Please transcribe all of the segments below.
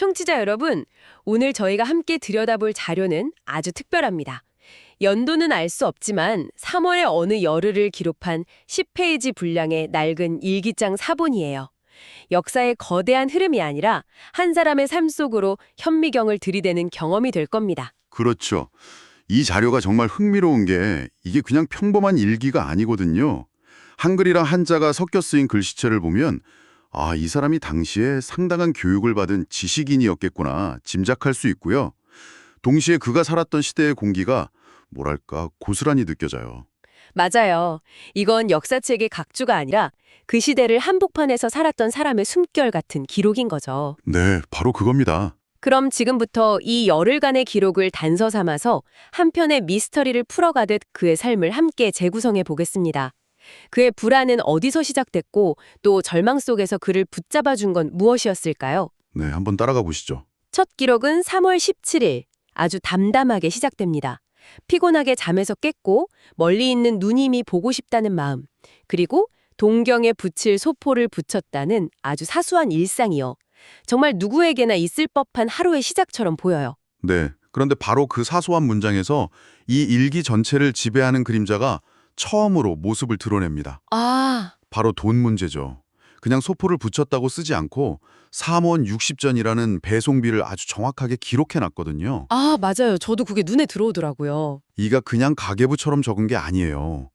청취자 여러분, 오늘 저희가 함께 들여다볼 자료는 아주 특별합니다. 연도는 알 수 없지만 3월의 어느 열흘을 기록한 10페이지 분량의 낡은 일기장 사본이에요. 역사의 거대한 흐름이 아니라 한 사람의 삶 속으로 현미경을 들이대는 경험이 될 겁니다. 그렇죠. 이 자료가 정말 흥미로운 게 이게 그냥 평범한 일기가 아니거든요. 한글이랑 한자가 섞여 쓰인 글씨체를 보면 아, 이 사람이 당시에 상당한 교육을 받은 지식인이었겠구나 짐작할 수 있고요. 동시에 그가 살았던 시대의 공기가 뭐랄까 고스란히 느껴져요. 맞아요. 이건 역사책의 각주가 아니라 그 시대를 한복판에서 살았던 사람의 숨결 같은 기록인 거죠. 네, 바로 그겁니다. 그럼 지금부터 이 열흘간의 기록을 단서 삼아서 한 편의 미스터리를 풀어가듯 그의 삶을 함께 재구성해 보겠습니다. 그의 불안은 어디서 시작됐고 또 절망 속에서 그를 붙잡아준 건 무엇이었을까요? 네, 한번 따라가 보시죠. 첫 기록은 3월 17일, 아주 담담하게 시작됩니다. 피곤하게 잠에서 깼고 멀리 있는 누님이 보고 싶다는 마음, 그리고 동경에 붙일 소포를 붙였다는 아주 사소한 일상이요. 정말 누구에게나 있을 법한 하루의 시작처럼 보여요. 네, 그런데 바로 그 사소한 문장에서 이 일기 전체를 지배하는 그림자가 처음으로 모습을 드러냅니다. 아, 바로 돈 문제죠. 그냥 소포를 붙였다고 쓰지 않고 3원 60전이라는 배송비를 아주 정확하게 기록해놨거든요. 맞아요. 저도 그게 눈에 들어오더라고요. 이가 그냥 가계부처럼 적은 게 아니에요.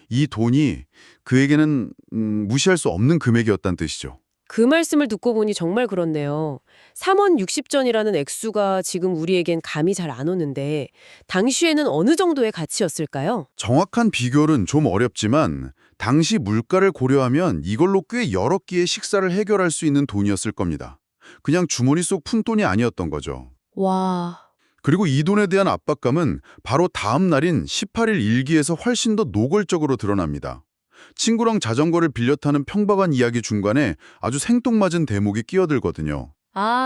이 돈이 그에게는 무시할 수 없는 금액이었다는 뜻이죠. 그 말씀을 듣고 보니 정말 그렇네요. 3원 60전이라는 액수가 지금 우리에겐 감이 잘 안 오는데 당시에는 어느 정도의 가치였을까요? 정확한 비교는 좀 어렵지만 당시 물가를 고려하면 이걸로 꽤 여러 끼의 식사를 해결할 수 있는 돈이었을 겁니다. 그냥 주머니 속 푼돈이 아니었던 거죠. 와, 그리고 이 돈에 대한 압박감은 바로 다음 날인 18일 일기에서 훨씬 더 노골적으로 드러납니다. 친구랑 자전거를 빌려 타는 평범한 이야기 중간에 아주 생뚱맞은 대목이 끼어들거든요.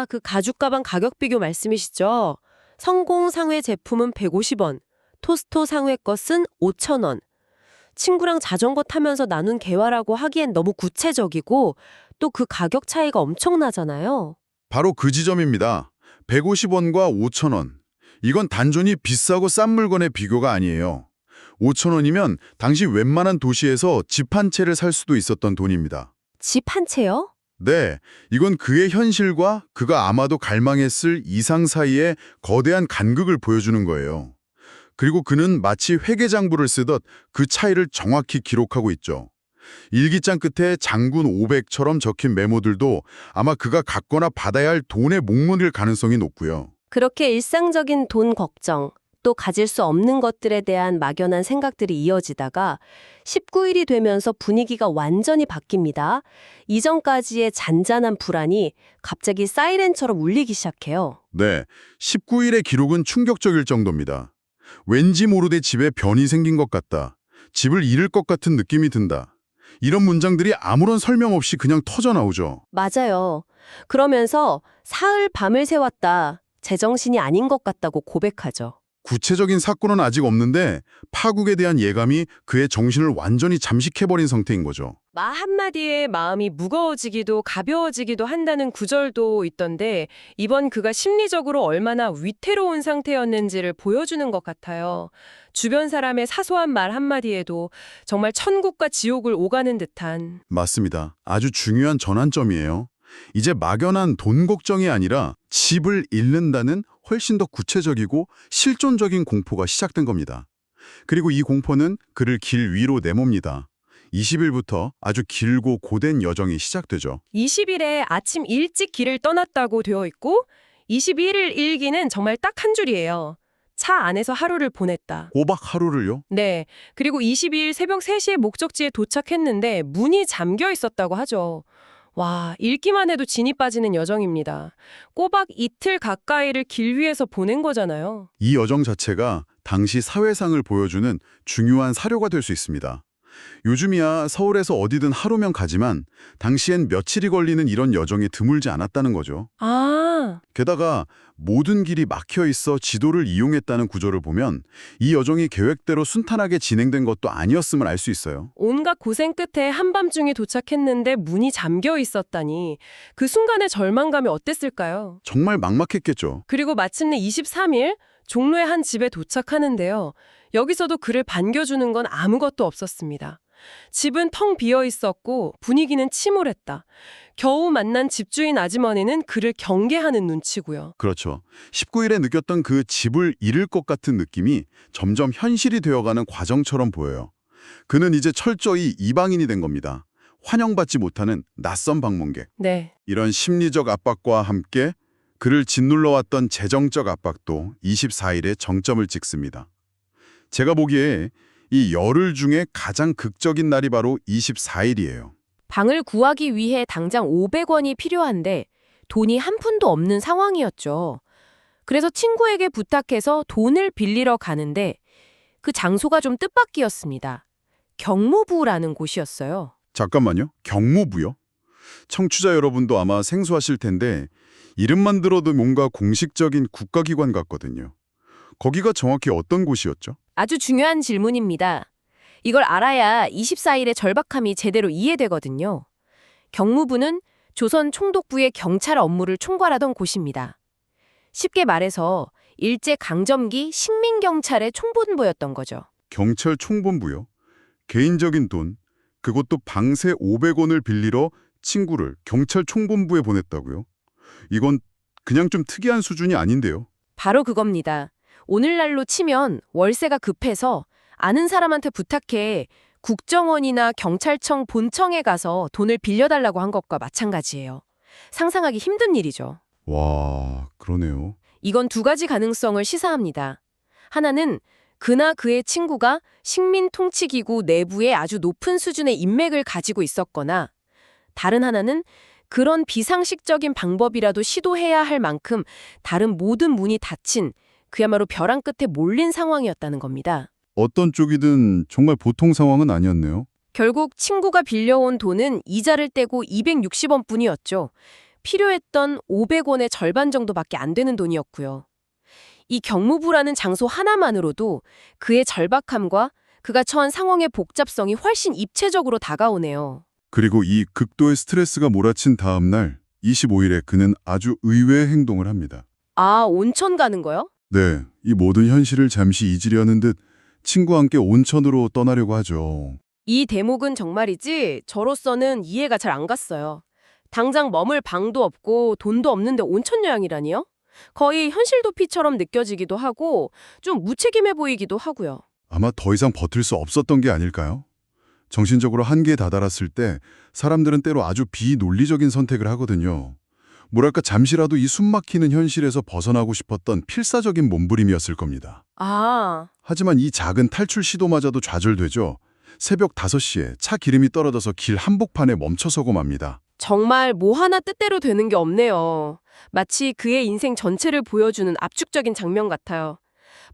그 가죽 가방 가격 비교 말씀이시죠? 성공 상회 제품은 150원, 토스토 상회 것은 5,000원. 친구랑 자전거 타면서 나눈 대화라고 하기엔 너무 구체적이고 또 그 가격 차이가 엄청나잖아요. 바로 그 지점입니다. 150원과 5,000원. 이건 단순히 비싸고 싼 물건의 비교가 아니에요. 5,000원이면 당시 웬만한 도시에서 집 한 채를 살 수도 있었던 돈입니다. 집 한 채요? 네, 이건 그의 현실과 그가 아마도 갈망했을 이상 사이의 거대한 간극을 보여주는 거예요. 그리고 그는 마치 회계장부를 쓰듯 그 차이를 정확히 기록하고 있죠. 일기장 끝에 장군 500처럼 적힌 메모들도 아마 그가 갖거나 받아야 할 돈의 목문일 가능성이 높고요. 그렇게 일상적인 돈 걱정, 또 가질 수 없는 것들에 대한 막연한 생각들이 이어지다가 19일이 되면서 분위기가 완전히 바뀝니다. 이전까지의 잔잔한 불안이 갑자기 사이렌처럼 울리기 시작해요. 네, 19일의 기록은 충격적일 정도입니다. 왠지 모르게 집에 변이 생긴 것 같다. 집을 잃을 것 같은 느낌이 든다. 이런 문장들이 아무런 설명 없이 그냥 터져 나오죠. 맞아요. 그러면서 사흘 밤을 새웠다. 제정신이 아닌 것 같다고 고백하죠. 구체적인 사건은 아직 없는데 파국에 대한 예감이 그의 정신을 완전히 잠식해버린 상태인 거죠. 말 한마디에 마음이 무거워지기도 가벼워지기도 한다는 구절도 있던데 이번 그가 심리적으로 얼마나 위태로운 상태였는지를 보여주는 것 같아요. 주변 사람의 사소한 말 한마디에도 정말 천국과 지옥을 오가는 듯한. 맞습니다. 아주 중요한 전환점이에요. 이제 막연한 돈 걱정이 아니라 집을 잃는다는 훨씬 더 구체적이고 실존적인 공포가 시작된 겁니다. 그리고 이 공포는 그를 길 위로 내몹니다. 20일부터 아주 길고 고된 여정이 시작되죠. 20일에 아침 일찍 길을 떠났다고 되어 있고 21일 일기는 정말 딱 한 줄이에요. 차 안에서 하루를 보냈다. 꼬박 하루를요? 네. 그리고 22일 새벽 3시에 목적지에 도착했는데 문이 잠겨 있었다고 하죠. 와, 읽기만 해도 진이 빠지는 여정입니다. 꼬박 이틀 가까이를 길 위에서 보낸 거잖아요. 이 여정 자체가 당시 사회상을 보여주는 중요한 사료가 될 수 있습니다. 요즘이야 서울에서 어디든 하루면 가지만 당시엔 며칠이 걸리는 이런 여정이 드물지 않았다는 거죠. 게다가 모든 길이 막혀 있어 지도를 이용했다는 구조를 보면 이 여정이 계획대로 순탄하게 진행된 것도 아니었음을 알 수 있어요. 온갖 고생 끝에 한밤중에 도착했는데 문이 잠겨 있었다니 그 순간의 절망감이 어땠을까요? 정말 막막했겠죠. 그리고 마침내 23일 종로의 한 집에 도착하는데요. 여기서도 그를 반겨주는 건 아무것도 없었습니다. 집은 텅 비어 있었고 분위기는 침울했다. 겨우 만난 집주인 아주머니는 그를 경계하는 눈치고요. 그렇죠. 19일에 느꼈던 그 집을 잃을 것 같은 느낌이 점점 현실이 되어가는 과정처럼 보여요. 그는 이제 철저히 이방인이 된 겁니다. 환영받지 못하는 낯선 방문객. 네. 이런 심리적 압박과 함께 그를 짓눌러왔던 재정적 압박도 24일에 정점을 찍습니다. 제가 보기에 이 열흘 중에 가장 극적인 날이 바로 24일이에요. 방을 구하기 위해 당장 500원이 필요한데 돈이 한 푼도 없는 상황이었죠. 그래서 친구에게 부탁해서 돈을 빌리러 가는데 그 장소가 좀 뜻밖이었습니다. 경무부라는 곳이었어요. 잠깐만요. 경무부요? 청취자 여러분도 아마 생소하실 텐데 이름만 들어도 뭔가 공식적인 국가기관 같거든요. 거기가 정확히 어떤 곳이었죠? 아주 중요한 질문입니다. 이걸 알아야 24일의 절박함이 제대로 이해되거든요. 경무부는 조선 총독부의 경찰 업무를 총괄하던 곳입니다. 쉽게 말해서 일제강점기 식민경찰의 총본부였던 거죠. 경찰 총본부요? 개인적인 돈, 그것도 방세 500원을 빌리러 친구를 경찰 총본부에 보냈다고요? 이건 그냥 좀 특이한 수준이 아닌데요. 바로 그겁니다. 오늘날로 치면 월세가 급해서 아는 사람한테 부탁해 국정원이나 경찰청 본청에 가서 돈을 빌려달라고 한 것과 마찬가지예요. 상상하기 힘든 일이죠. 와, 그러네요. 이건 두 가지 가능성을 시사합니다. 하나는 그나 그의 친구가 식민통치기구 내부에 아주 높은 수준의 인맥을 가지고 있었거나 다른 하나는 그런 비상식적인 방법이라도 시도해야 할 만큼 다른 모든 문이 닫힌 그야말로 벼랑 끝에 몰린 상황이었다는 겁니다. 어떤 쪽이든 정말 보통 상황은 아니었네요. 결국 친구가 빌려온 돈은 이자를 떼고 260원 뿐이었죠. 필요했던 500원의 절반 정도밖에 안 되는 돈이었고요. 이 경무부라는 장소 하나만으로도 그의 절박함과 그가 처한 상황의 복잡성이 훨씬 입체적으로 다가오네요. 그리고 이 극도의 스트레스가 몰아친 다음 날 25일에 그는 아주 의외의 행동을 합니다. 아, 온천 가는 거요? 네, 이 모든 현실을 잠시 잊으려는 듯 친구와 함께 온천으로 떠나려고 하죠. 이 대목은 정말이지 저로서는 이해가 잘 안 갔어요. 당장 머물 방도 없고 돈도 없는데 온천 여행이라니요? 거의 현실 도피처럼 느껴지기도 하고 좀 무책임해 보이기도 하고요. 아마 더 이상 버틸 수 없었던 게 아닐까요? 정신적으로 한계에 다다랐을 때 사람들은 때로 아주 비논리적인 선택을 하거든요. 뭐랄까 잠시라도 이 숨막히는 현실에서 벗어나고 싶었던 필사적인 몸부림이었을 겁니다. 아, 하지만 이 작은 탈출 시도마저도 좌절되죠. 새벽 5시에 차 기름이 떨어져서 길 한복판에 멈춰서고 맙니다. 정말 뭐 하나 뜻대로 되는 게 없네요. 마치 그의 인생 전체를 보여주는 압축적인 장면 같아요.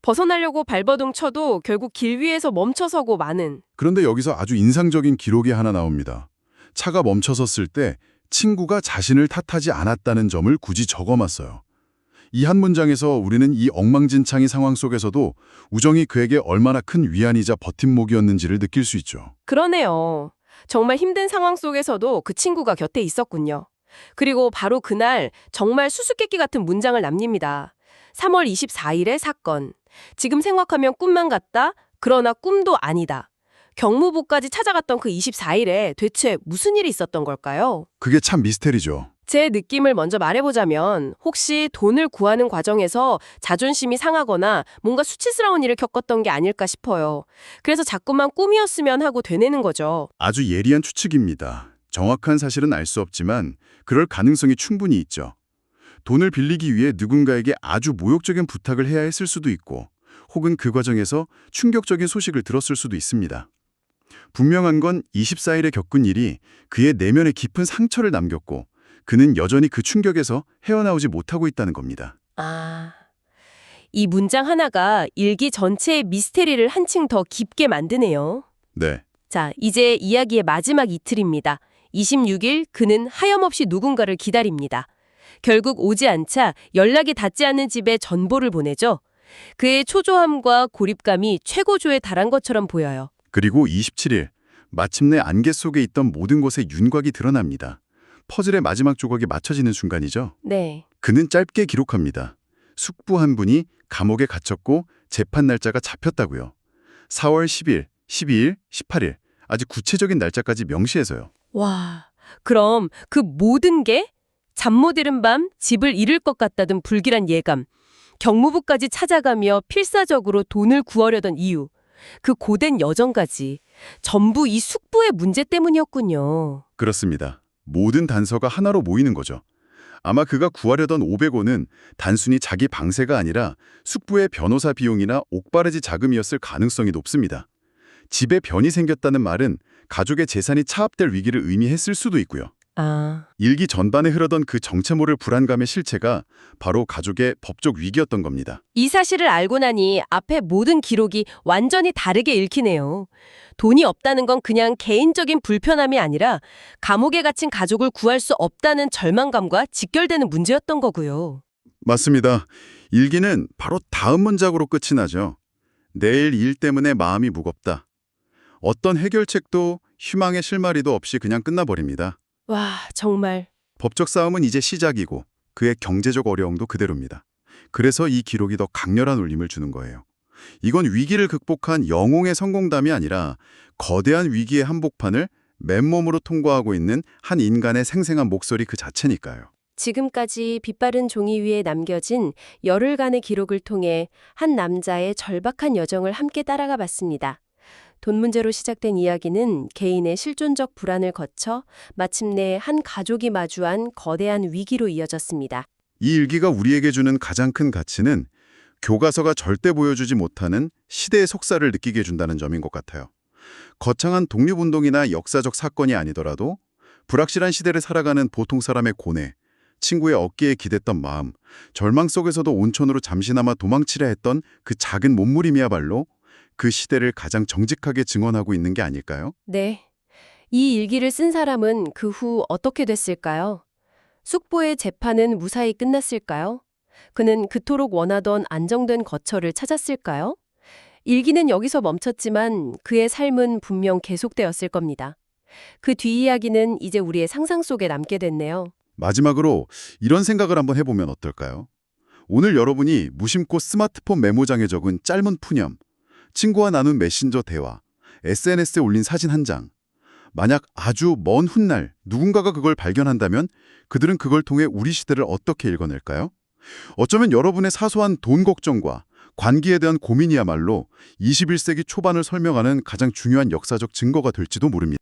벗어나려고 발버둥 쳐도 결국 길 위에서 멈춰서고 마는. 그런데 여기서 아주 인상적인 기록이 하나 나옵니다. 차가 멈춰섰을 때 친구가 자신을 탓하지 않았다는 점을 굳이 적어놨어요. 이 한 문장에서 우리는 이 엉망진창의 상황 속에서도 우정이 그에게 얼마나 큰 위안이자 버팀목이었는지를 느낄 수 있죠. 그러네요. 정말 힘든 상황 속에서도 그 친구가 곁에 있었군요. 그리고 바로 그날 정말 수수께끼 같은 문장을 남깁니다. 3월 24일의 사건. 지금 생각하면 꿈만 같다. 그러나 꿈도 아니다. 경무부까지 찾아갔던 그 24일에 대체 무슨 일이 있었던 걸까요? 그게 참 미스테리죠. 제 느낌을 먼저 말해보자면 혹시 돈을 구하는 과정에서 자존심이 상하거나 뭔가 수치스러운 일을 겪었던 게 아닐까 싶어요. 그래서 자꾸만 꿈이었으면 하고 되뇌는 거죠. 아주 예리한 추측입니다. 정확한 사실은 알 수 없지만 그럴 가능성이 충분히 있죠. 돈을 빌리기 위해 누군가에게 아주 모욕적인 부탁을 해야 했을 수도 있고 혹은 그 과정에서 충격적인 소식을 들었을 수도 있습니다. 분명한 건 24일에 겪은 일이 그의 내면에 깊은 상처를 남겼고 그는 여전히 그 충격에서 헤어나오지 못하고 있다는 겁니다. 아, 이 문장 하나가 일기 전체의 미스테리를 한층 더 깊게 만드네요. 네, 자, 이제 이야기의 마지막 이틀입니다. 26일 그는 하염없이 누군가를 기다립니다. 결국 오지 않자 연락이 닿지 않는 집에 전보를 보내죠. 그의 초조함과 고립감이 최고조에 달한 것처럼 보여요. 그리고 27일, 마침내 안개 속에 있던 모든 것의 윤곽이 드러납니다. 퍼즐의 마지막 조각이 맞춰지는 순간이죠. 네. 그는 짧게 기록합니다. 숙부 한 분이 감옥에 갇혔고 재판 날짜가 잡혔다고요. 4월 10일, 12일, 18일, 아주 구체적인 날짜까지 명시해서요. 와, 그럼 그 모든 게 잠 못 이룬 밤 집을 잃을 것 같다던 불길한 예감, 경무부까지 찾아가며 필사적으로 돈을 구하려던 이유, 그 고된 여정까지 전부 이 숙부의 문제 때문이었군요. 그렇습니다. 모든 단서가 하나로 모이는 거죠. 아마 그가 구하려던 500원은 단순히 자기 방세가 아니라 숙부의 변호사 비용이나 옥바르지 자금이었을 가능성이 높습니다. 집에 변이 생겼다는 말은 가족의 재산이 차압될 위기를 의미했을 수도 있고요. 아, 일기 전반에 흐르던 그 정체 모를 불안감의 실체가 바로 가족의 법적 위기였던 겁니다. 이 사실을 알고 나니 앞에 모든 기록이 완전히 다르게 읽히네요. 돈이 없다는 건 그냥 개인적인 불편함이 아니라 감옥에 갇힌 가족을 구할 수 없다는 절망감과 직결되는 문제였던 거고요. 맞습니다. 일기는 바로 다음 문장으로 끝이 나죠. 내일 일 때문에 마음이 무겁다. 어떤 해결책도 희망의 실마리도 없이 그냥 끝나버립니다. 와, 정말. 법적 싸움은 이제 시작이고 그의 경제적 어려움도 그대로입니다. 그래서 이 기록이 더 강렬한 울림을 주는 거예요. 이건 위기를 극복한 영웅의 성공담이 아니라 거대한 위기의 한복판을 맨몸으로 통과하고 있는 한 인간의 생생한 목소리 그 자체니까요. 지금까지 빛바른 종이 위에 남겨진 열흘간의 기록을 통해 한 남자의 절박한 여정을 함께 따라가 봤습니다. 돈 문제로 시작된 이야기는 개인의 실존적 불안을 거쳐 마침내 한 가족이 마주한 거대한 위기로 이어졌습니다. 이 일기가 우리에게 주는 가장 큰 가치는 교과서가 절대 보여주지 못하는 시대의 속살을 느끼게 해준다는 점인 것 같아요. 거창한 독립운동이나 역사적 사건이 아니더라도 불확실한 시대를 살아가는 보통 사람의 고뇌, 친구의 어깨에 기댔던 마음, 절망 속에서도 온천으로 잠시나마 도망치려 했던 그 작은 몸부림이야말로 그 시대를 가장 정직하게 증언하고 있는 게 아닐까요? 네. 이 일기를 쓴 사람은 그 후 어떻게 됐을까요? 숙부의 재판은 무사히 끝났을까요? 그는 그토록 원하던 안정된 거처를 찾았을까요? 일기는 여기서 멈췄지만 그의 삶은 분명 계속되었을 겁니다. 그 뒷이야기는 이제 우리의 상상 속에 남게 됐네요. 마지막으로 이런 생각을 한번 해보면 어떨까요? 오늘 여러분이 무심코 스마트폰 메모장에 적은 짧은 푸념, 친구와 나눈 메신저 대화, SNS에 올린 사진 한 장. 만약 아주 먼 훗날 누군가가 그걸 발견한다면 그들은 그걸 통해 우리 시대를 어떻게 읽어낼까요? 어쩌면 여러분의 사소한 돈 걱정과 관계에 대한 고민이야말로 21세기 초반을 설명하는 가장 중요한 역사적 증거가 될지도 모릅니다.